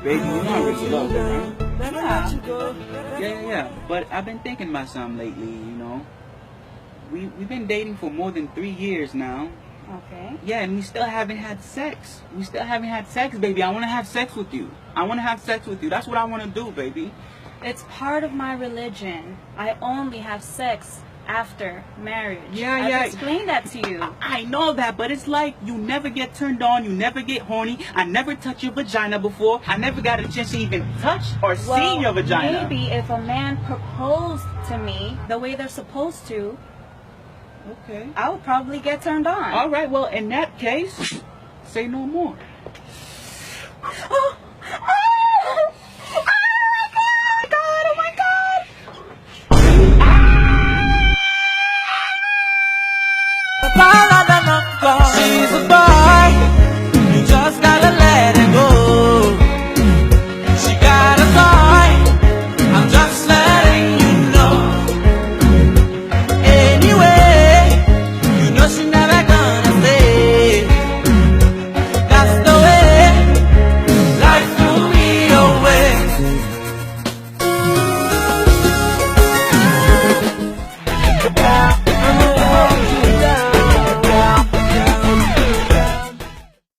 Baby, you know I really love her, right? Yeah. Yeah. But I've been thinking about something lately, you know. We've been dating for more than 3 years now. Okay. Yeah, and we still haven't had sex. We still haven't had sex, baby. I want to have sex with you. I want to have sex with you. That's what I want to do, baby. It's part of my religion. I only have sex after marriage. Yeah. I've explained that to you. I know that, but it's like you never get turned on, you never get horny. I never touched your vagina before. I never got a chance to even touch or see your vagina. Maybe if a man proposed to me the way they're supposed to, Okay. I would probably get turned on. All right, well, in that case, say no more.